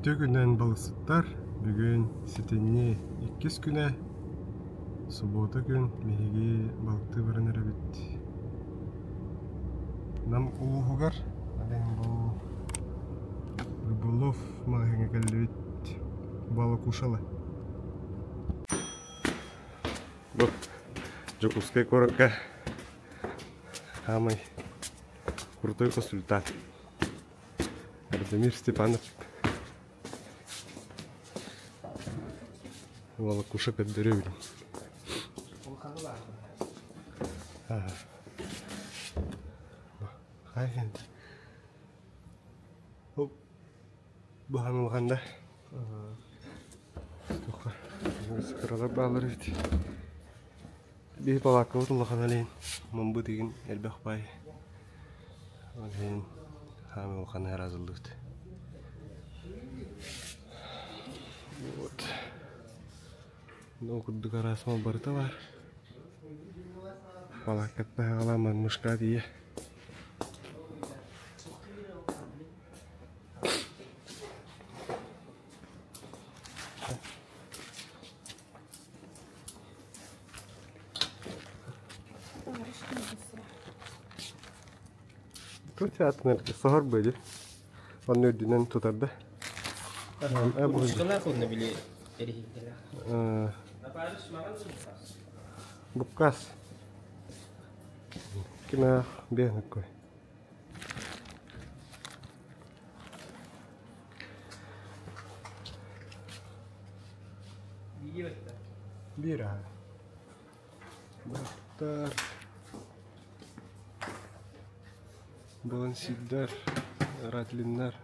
Үтө күнен балысыттар, бүгін сетенне 2 күнә, суббота күн меге балықты баран әрәбет. Нам улуғығар, әлен бұл Рыболов мағыңа кәлдебет балы кушалы. Бұл Жуковская коротка самый крутой консультант. Ардемир Степанов. Волокуша каддыревин. Хайен. Оп. Бахан олғанда. Сықыралар бағылар өйті. Бей балақы ұтылыған әлейін. Мұмбы деген әлбәқ бай. Әлейін хаме олғаны әразылды өйті. Вот. Но күрдік арасымал барыта бар. Балақатта ғаламан мұшқа дейі. Тут атыныр сығыр бөді. Оны өдінен тұтарды. Ұшқылар қолына біле әрекеттері. Букас. Кина бегнік кой. Бира. Бақтар. Балансидар. Ратлиндар.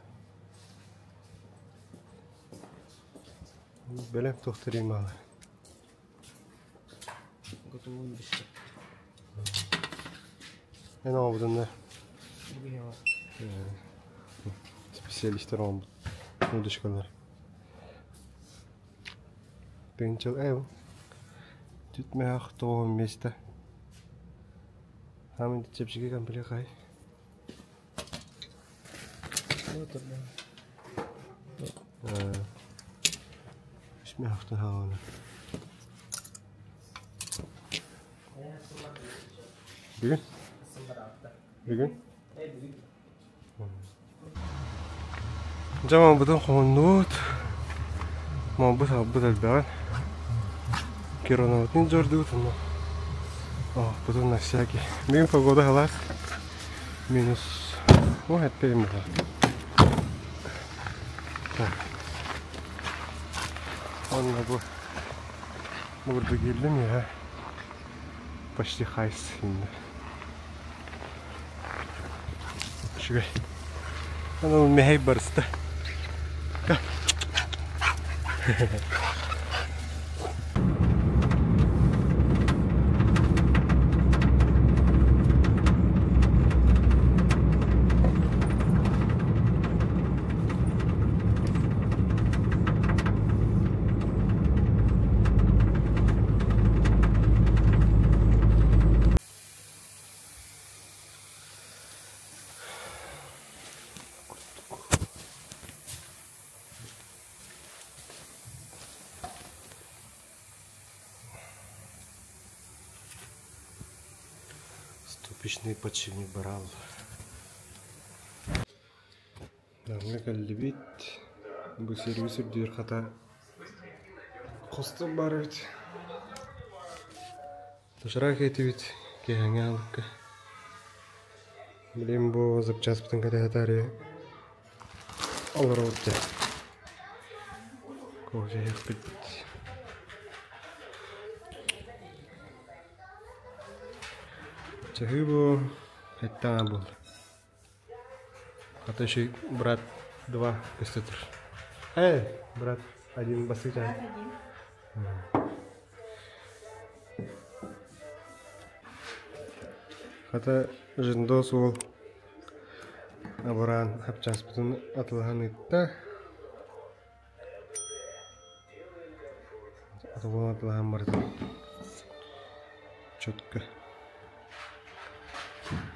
Бәлем тоқтырайым алы. Готовын бішті. Әне ауыдында. Специалистер ауыд. Удышқалар. Тыңчыл әу. Түтмей ақ тоғын месті. Хамын чепшіге кәмпілі қай. Түтмей ақтың хауыны. Бүгін? Бүгін? Жаман бұдан қоңынуыт. Мамбыт аббыт әлбәғын. Керонавытын жорды ұтын. Бұдан на всякий. Бүгін погода қалас. Минус. Әтпейім бұға. Онна бұл. Burada geldim ya. Почти хайс. Şuraya. Ana mehey barısta. Ступичный подшипник барал. Даңны кәлдебет. Бұл сервисі бдер қата қосты бар өт. Тұшырақ еті өт. Кәңе алыққа. Білем бұл запчас бұтын кәді әтәрі алыр өтті. Көже еқ бет. Чахыбу это был. А то еще брат 2 пеститр. Брат 1 басыка. Хата жындос ол абыран хапчас бүтін атылған етті. Атылған барды. Четко.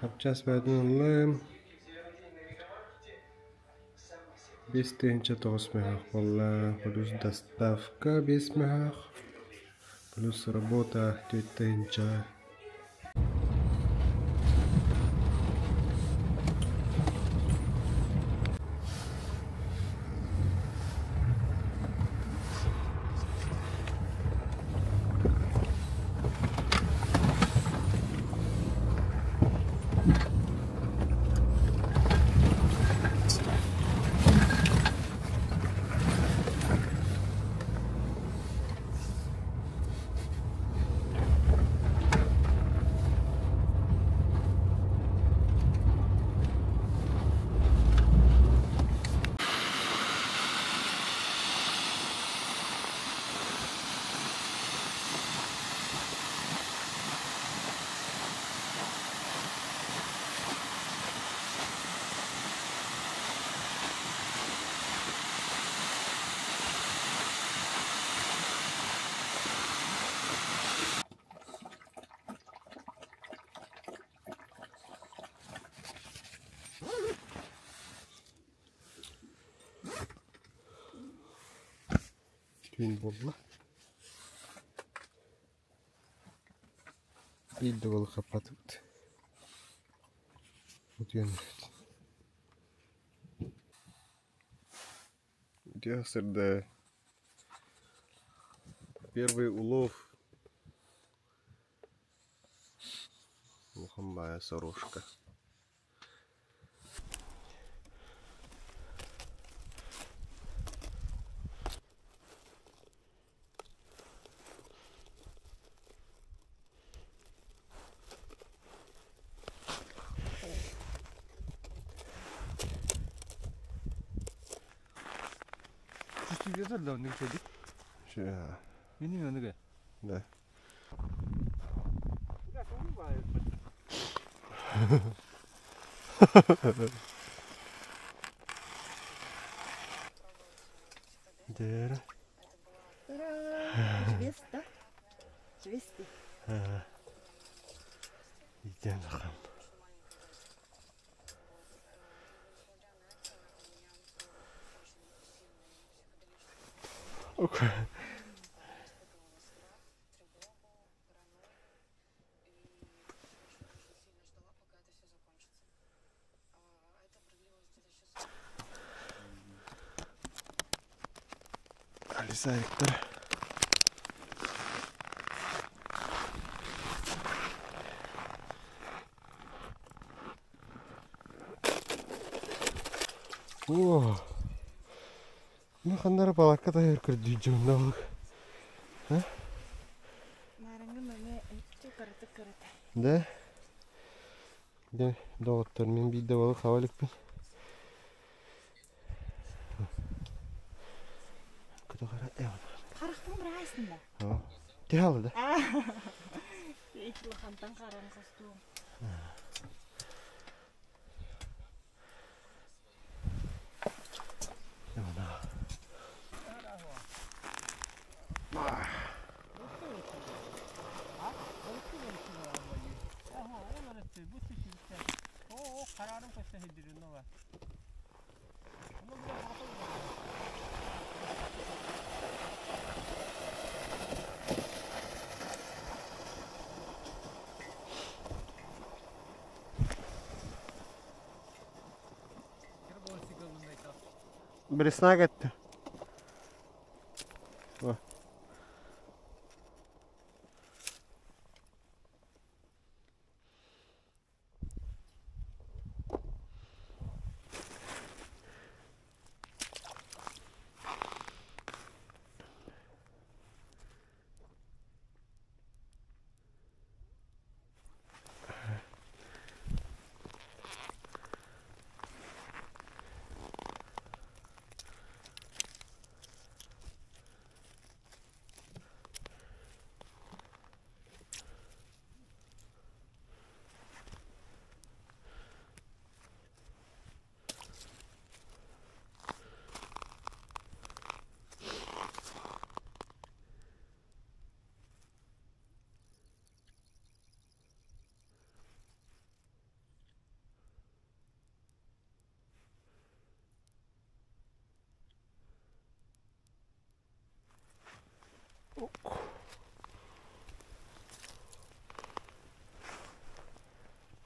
Хапчас бәдін ұлым. 5 тоғыз мех болла, плюс доставка 5 мех, плюс работа 4. Tüyün bolla. Bir de balık kapatıp Диасерда первый улов мухамбая сорожка. Студияда да нэг хэдэг. Ща. Миний нэг. Да. Дэр. Звезда. Звезды. Идем на хам. Окей. Алиса Виктор. О. Ну, хандар балакка да көрдү жонног. Нарангы маме карата. Да? Да, доктор, мен бийде балык хавалыкпын. Куда кара? Харахтың бір айсында. Те алды да? Эйтлі хантан қаран қосту. Kararım kaçta hedirin ne var? Birisine gitti. Bak.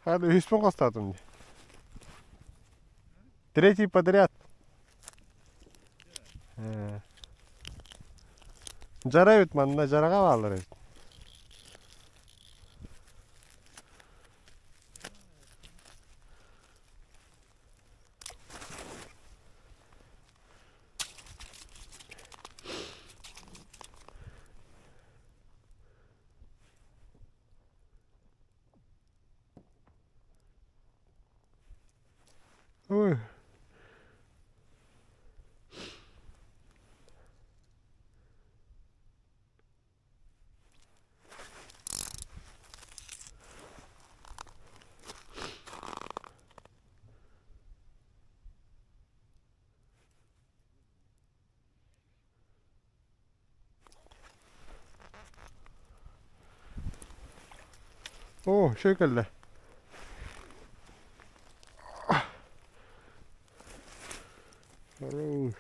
Hadi 3 костатын. Третий подряд. Жара бит манда жарага балдыр. Ой. О, şöyle. Хорош.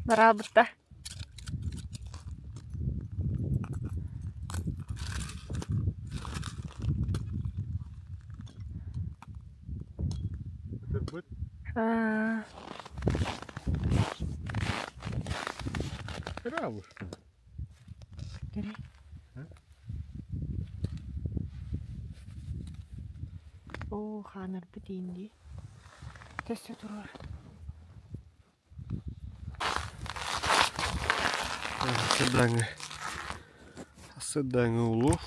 Барабытта. Тырбыт. Браво. Керек. О, ханыр бітейінді. Тесте тұрар. Седание улов.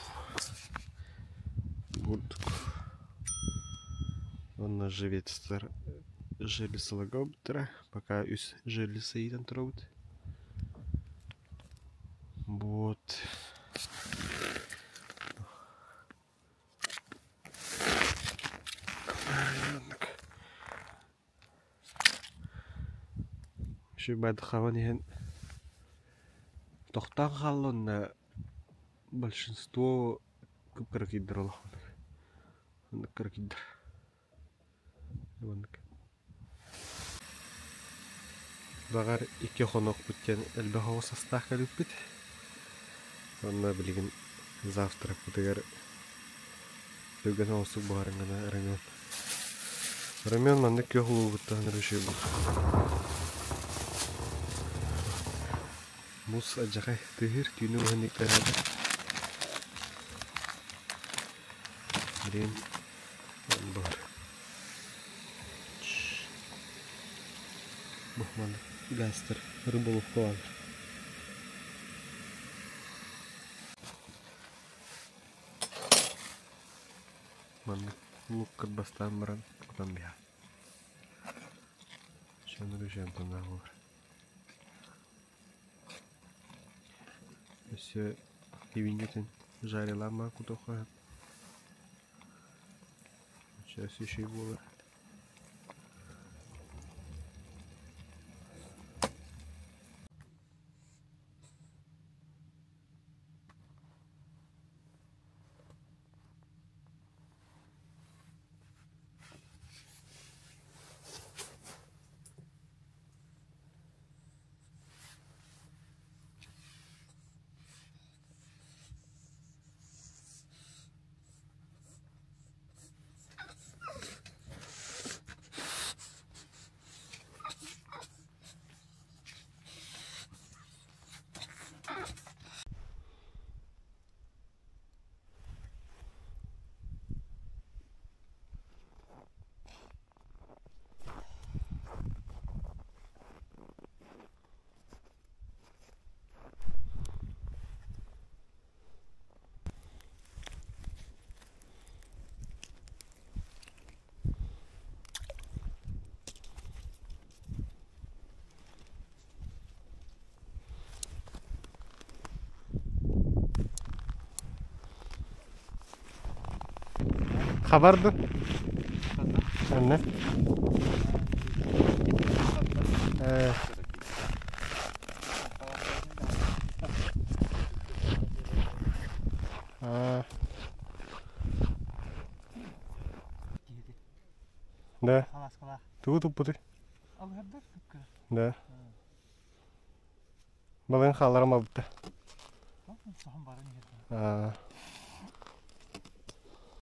Бурдук. Он живет стар желесологоптера, пока үс желесы иден троут. Вот. Şu ben havan hen tohtan халлон большинство крокидр олох. Он крокидр. Вот. Багар ике хонок бүттен элбахо состав калыппыт. Онна билген завтра бүтегер бүгін осы барыңына рамен. Рамен манда көхлу бүттен рүші бұл. Мус ажақай тыгыр түйіні өңінік бәрәді. Бірен бар. Бұхманы гастер рыболов қоғалыр. Маны лук кырбастан баран құтан бия. Шаны рүшен тонға олар. Все ивингетін жарилама кутоха. Сейчас еще и было. Хабарды? Anne. Да. Туу туппуты. Да. Балын халарам абыта.